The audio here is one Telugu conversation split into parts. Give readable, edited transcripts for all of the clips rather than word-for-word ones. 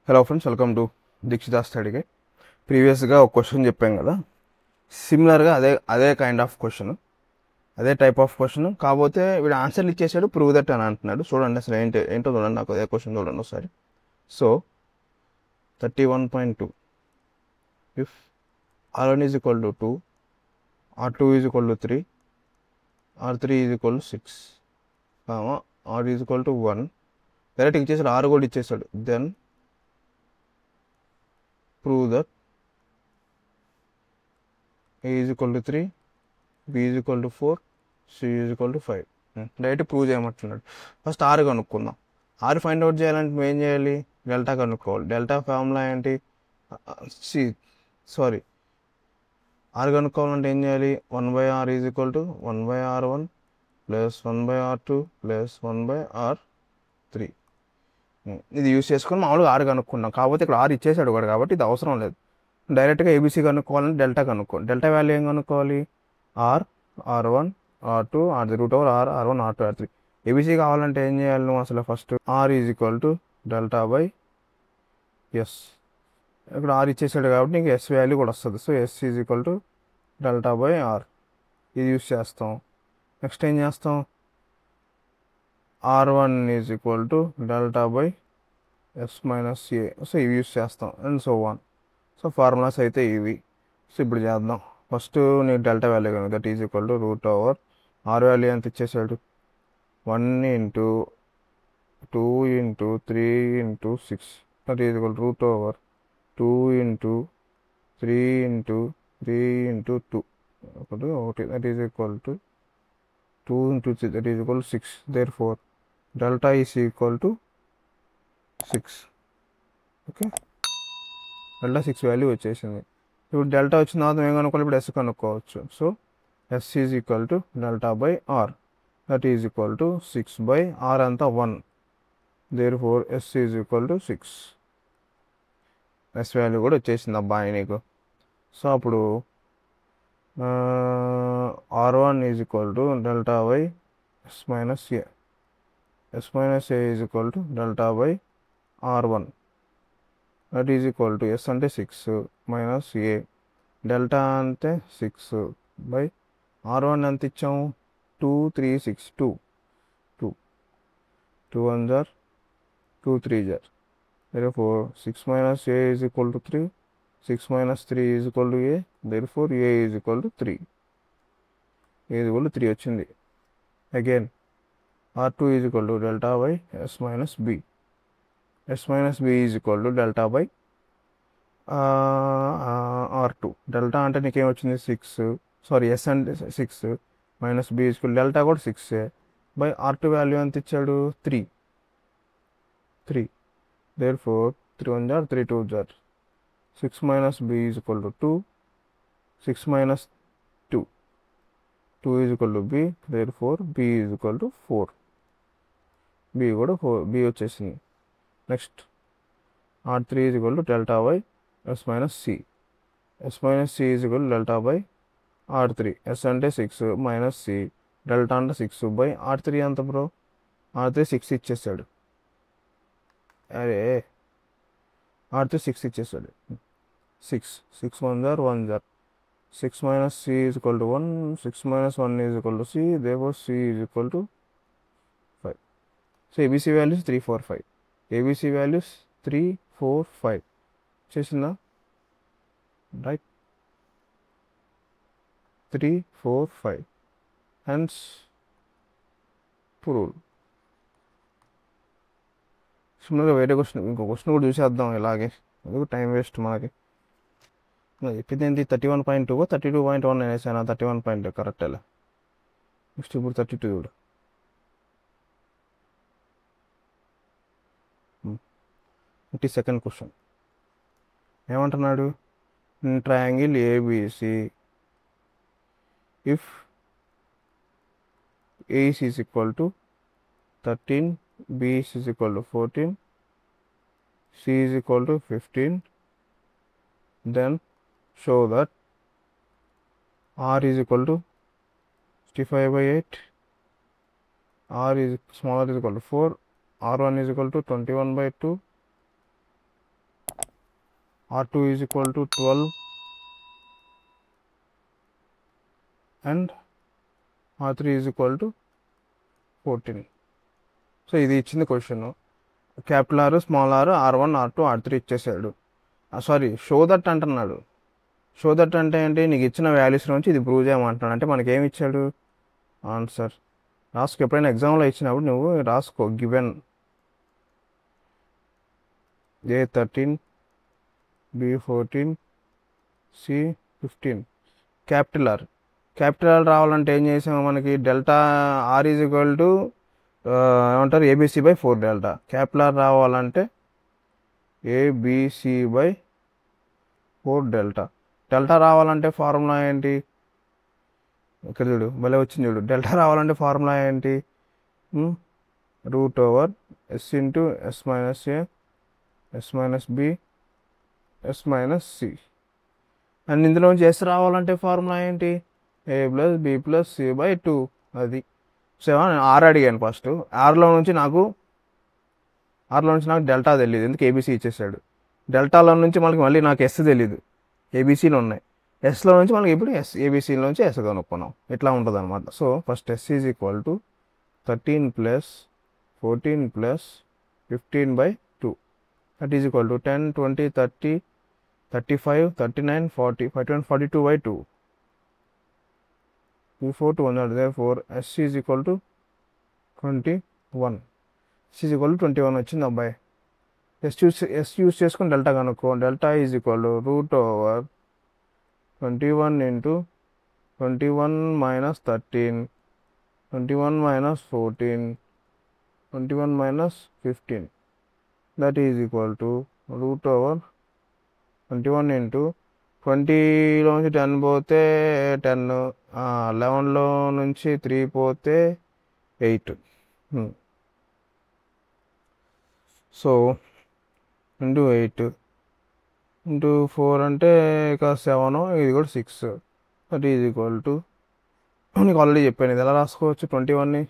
Hello friends, welcome to Dikshita స్టడీకి. ప్రీవియస్గా ఒక క్వశ్చన్ చెప్పాం కదా, సిమిలర్గా అదే కైండ్ ఆఫ్ క్వశ్చన్, అదే టైప్ ఆఫ్ క్వశ్చన్. కాకపోతే వీడు ఆన్సర్లు ఇచ్చేసాడు, ప్రూవ్ దట్ అని అంటున్నాడు. చూడండి అసలు ఏంటో చూడండి, నాకు అదే క్వశ్చన్ చూడండి ఒకసారి. So 31.2, if R1 is equal to 2, R2 is equal to 3, R3 is equal to 6, R is equal to 1. Direct ఇచ్చేసాడు, R కూడా ఇచ్చేసాడు. Then prove that A is equal to 3, B is equal to 4, C is equal to 5. Direct prove చేయమంటున్నాడు. ఫస్ట్ ఆర్ కనుక్కుందాం. ఆర్ ఫైండ్ అవుట్ చేయాలంటే మేము ఏం చేయాలి? డెల్టా కనుక్కోవాలి. డెల్టా ఫార్ములా ఏంటి? ఆర్ కనుక్కోవాలంటే ఏం చేయాలి? 1/r is equal to 1/r1 plus 1/r2 plus 1/r3. ఇది యూస్ చేసుకొని మామూలుగా ఆర్ కనుక్కున్నాం. కాకపోతే ఇక్కడ ఆర్ ఇచ్చేసాడు కూడా, కాబట్టి ఇది అవసరం లేదు. డైరెక్ట్గా ఏబీసీ కనుక్కోవాలంటే డెల్టా కనుక్కోవాలి. డెల్టా వాల్యూ ఏం కనుక్కోవాలి? R1 R2 R3 R1 R2 R3. ABC కావాలంటే ఏం చేయాలి నువ్వు అసలు? First R is equal to delta by S. ఇక్కడ ఆర్ ఇచ్చేసాడు కాబట్టి నీకు ఎస్ వాల్యూ కూడా వస్తుంది. So S is equal to delta by R. ఇది యూస్ చేస్తాం. నెక్స్ట్ ఏం చేస్తాం? R1 is equal to delta by yes minus A. So ఇవి యూస్ చేస్తాం and so one. So formulas అయితే ఇవి. సో ఇప్పుడు చేద్దాం. ఫస్ట్ నీకు డెల్టా వాల్యూ కనుక that is equal to root over are value ఎంత ఇచ్చేసాడు? 1 into 2 into 3 into 6 that is equal root over 2 into 3 into 3 into 2 ఒకటి that is equal to 2 into 3 that is equal 6. Therefore delta is equal to 6. Okay, delta 6 value వచ్చేసింది. ఇప్పుడు డెల్టా వచ్చిన తర్వాత ఏం కనుక్కోవాలి? ఇప్పుడు ఎస్ కనుక్కోవచ్చు. So S is equal to delta by R that is equal to 6 by R అంతా 1. Therefore S is equal to 6. S value కూడా వచ్చేసింది అబ్బాయి నీకు. సో అప్పుడు R1 is equal to delta by yes minus A. S minus A is equal to delta by R1 that is equal to S అంటే 6 మైనస్ ఏ. డెల్టా అంటే 6 బై R1 ఎంత ఇచ్చాము? 2 3 6 2 2 2 1 jar 2 3 jar. therefore 6 minus a is equal to 3. 6 minus 3 is equal to a. therefore a is equal to 3. a is equal to 3 వచ్చింది. again R2 is equal to delta by s minus b. s minus b is equal to delta by R2. Delta అంటే నీకేం వచ్చింది? 6. సారీ, ఎస్ అంటే 6 minus b is equal delta కూడా 6 బై R2 వాల్యూ ఎంత ఇచ్చాడు? 3. దేర్ ఫోర్ 3 1 జార్ 3 2 జార్ 6 minus b is equal to 2. 6 minus 2 2 is equal to b. Therefore b is equal to 4. B కూడా 4 బి వచ్చేసింది. Next R3 is equal to delta by yes minus C. S minus c is equal delta by R3. S అంటే 6 మైనస్ సి. డెల్టా అంటే 6 బై R3 ఎంత బ్రో? R3 6 ఇచ్చేసాడు. అరే R3 6 ఇచ్చేసాడు. 6 1 జార్ 1 జార్ 6 minus c is equal to 1. 6 minus 1 is equal to c. Therefore c is equal to 5. So a b c values 3 4 5. A b c values 3 4 5 చేసిందా? Right, 3 4 5 hence prove. సిమిలర్గా వేరే క్వశ్చన్, ఇంకో క్వశ్చన్ కూడా చూసేద్దాం ఇలాగే, అది టైం వేస్ట్ మనకి. చెప్పింది ఏంటి? 31.2 32.1 అనేసాను. 31.2 కరెక్ట్. అలా నెక్స్ట్ ఇప్పుడు 32 చూడు. సెకండ్ క్వశ్చన్ ఏమంటున్నాడు? ట్రయాంగిల్ ఏబిసి ఇఫ్ ఏఈసి ఈజ్ ఈక్వల్ టు 13, బిఈసి is equal to 14, c is equal to 15, then show that R is equal to 65/8, R is smaller is equal to 4, R1 is equal to 21/2, R2 is equal to 12 and R3 is equal to 14. So ఇది ఇచ్చింది question. Capital R, small r, R1, R2, R3 ఇచ్చేసాడు. సారీ, షో దట్ అంటున్నాడు. షో దట్ అంటే ఏంటి? నీకు ఇచ్చిన వాల్యూస్ నుంచి ఇది ప్రూవ్ చేయమంటున్నాడు. అంటే మనకేమి ఇచ్చాడు? ఆన్సర్ రాసుకో. ఎప్పుడైనా ఎగ్జామ్లో ఇచ్చినప్పుడు నువ్వు రాసుకో. Given A13, B14, C15. Capital R. Capital R రావాలంటే ఏం చేసాము? మనకి delta R is equal to ఏమంటారు, ABC by 4 delta. Capital R రావాలంటే ABC బై 4 డెల్టా. డెల్టా రావాలంటే ఫార్ములా ఏంటి? ఇక్కడ చూడు, భలే వచ్చింది చూడు. డెల్టా రావాలంటే ఫార్ములా ఏంటి? Root over S into S minus A, S minus B, S minus C. And ఇందులోంచి S రావాలంటే ఫార్ములా ఏంటి? A plus B plus C by 2. అది 7. ఆర్ అడిగాను ఫస్ట్. ఆర్లో నుంచి నాకు డెల్టా తెలియదు, ఎందుకు ABC ఇచ్చేసాడు. డెల్టాలో నుంచి మళ్ళీ నాకు S తెలీదు, ABCలో ఉన్నాయి. ఎస్లో నుంచి మనకి ఇప్పుడు ABCలో నుంచి S కనుక్కున్నాం. ఇట్లా ఉంటుంది అనమాట. So first S is equal to 13 plus 14 plus 15 by 2. That is equal to 10, 20, 30, 35, 39, 40, 41, 42 by 2. 4 to 100. Therefore S is equal to 21. S is equal to 21 వచ్చింది అబ్బాయి. S యూస్ చేసుకుని డెల్టా కనుక్కో. Delta is equal to root over 21 into 21 minus 13, 21 minus 14, 21 minus 15. That is equal to root over 21 into 20లో నుంచి 10 పోతే 10, 11లో నుంచి 3 పోతే 8. సో ఇంటూ 8 ఇంటూ 4 అంటే ఇక 7, ఇది కూడా 6. దట్ ఈజ్ ఈక్వల్ టు, నీకు ఆల్రెడీ చెప్పాను ఇది ఎలా రాసుకోవచ్చు. 21ని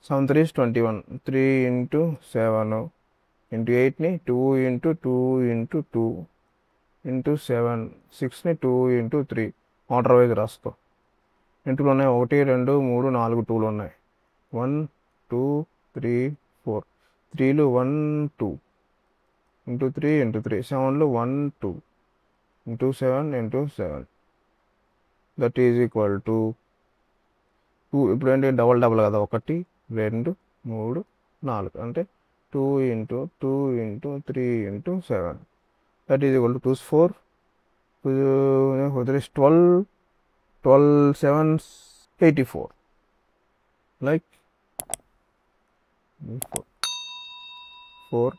7 3 21, 3 ఇంటూ 7 ఇంటూ 8ని 2 ఇంటూ 2 ఇంటూ 2 ఇంటూ 7, 6ని 2 ఇంటూ 3. ఆర్డర్ వైజ్ రాసుకో. ఇంటూలు ఉన్నాయి 1 2 3 4 2లు ఉన్నాయి. 1 2 3 4. 3లు 1 2 into 3 into 3. 7లు 1 2 into 7 into 7. That is equal to 2. ఇప్పుడు ఏంటి? డబల్ కదా. 1 2 3 4 అంటే 2 into 2 into 3 into 7. That is equal to 2 is 4. 4 is 12. 12 7 84. Like 4.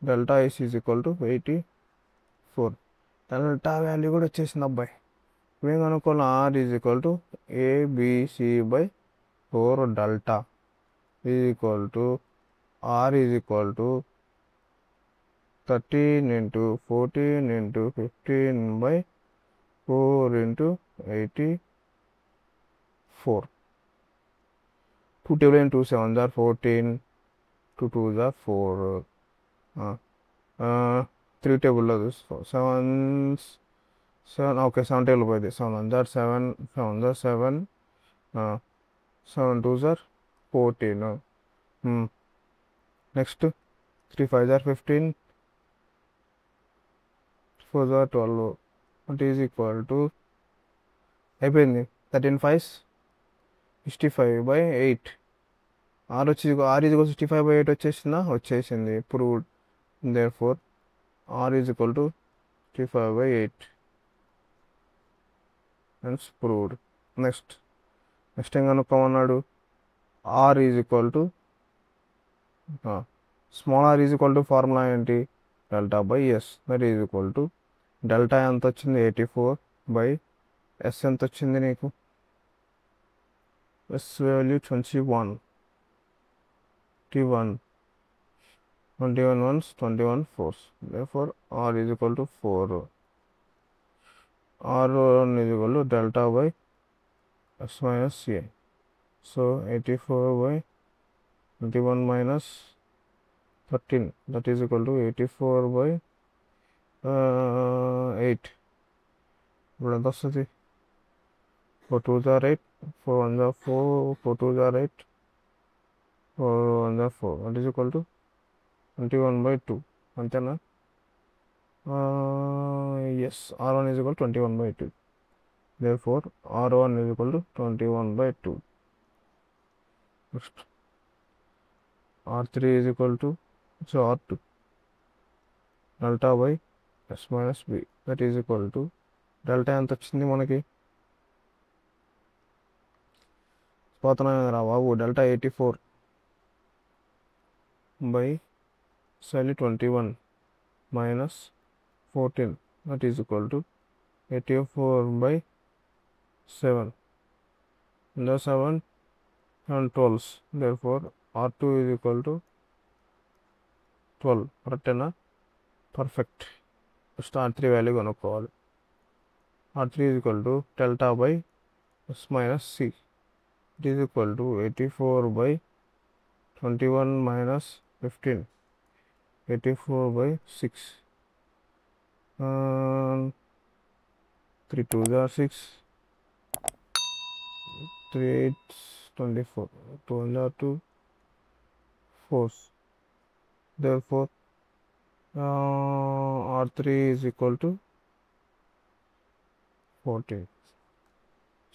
Delta S is equal to 84. Delta value కూడా వచ్చేసింది అబ్బాయి. మేము కనుక్కోవాలి R is equal to ABC by 4 delta is equal to R is equal to 13 into 14 into 15 by 4 into 84. 2 table and 2 7s are 14. 2 2s are 4. 3 table of this 7s. 7. Okay, 7 table by this. 7 1s are 7. 7s are 7. 7 2s are 14. Next 3 5s are 15. 4s are 12. What is equal to అయిపోయింది 13 5s 65 by 8. R is equal to 65 by 8 వచ్చేసింది. Proved. Therefore R is equal to 65 by 8. Hence proved. Next ఏం కనుక్కోమన్నాడు? R is equal to small r is equal to formula ఏంటి? Delta by S. That is equal to delta ఎంత వచ్చింది? 84 బై S ఎంత వచ్చింది నీకు? S value 21 ones 21 4s. Therefore R is equal to 4. R1 is equal to delta by S minus A. So 84 by 21 minus 13, that is equal to 84 by 8 ఇప్పుడు ఎంత వస్తుంది 4 2s are 8 4 1s are 4 4 2s are 8 4 1s are 4 that is equal to 21/2 అంతేనా yes r1 is equal to 21/2 therefore r1 is equal to 21/2 next r3 is equal to so r2 delta by s minus b that is equal to delta ఎంత వచ్చింది మనకి పోతున్నాం రా బాబు delta 84 by slightly 21 minus 14 that is equal to 84 by 7 the 7 and 12 therefore r2 is equal to 12 కరెక్టేనా పర్ఫెక్ట్ ఫస్ట్ r3 వాల్యూ కనుక్కోవాలి r3 is equal to delta by s minus c it is equal to 84 by 21 minus 15 84 by 6 3 2s are 6 3 8 24 2 1s are 2 4 therefore r3 is equal to 14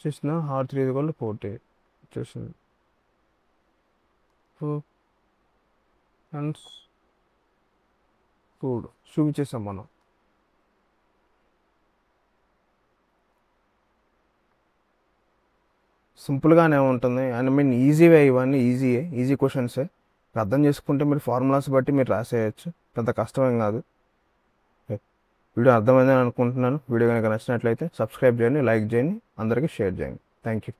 చూసిన r3 is equal to 14 చూసింది అండ్ చూపించేసాం మనం సింపుల్గానే ఉంటుంది అండ్ మీన్ ఈజీవే ఇవన్నీ ఈజీ క్వశ్చన్సే అర్థం చేసుకుంటే మీరు ఫార్ములాస్ బట్టి మీరు రాసేయచ్చు పెద్ద కష్టమేం కాదు వీడియో అర్థమైందని అనుకుంటున్నాను వీడియో కనుక నచ్చినట్లయితే సబ్స్క్రైబ్ చేయండి లైక్ చేయండి అందరికీ షేర్ చేయండి థ్యాంక్ యూ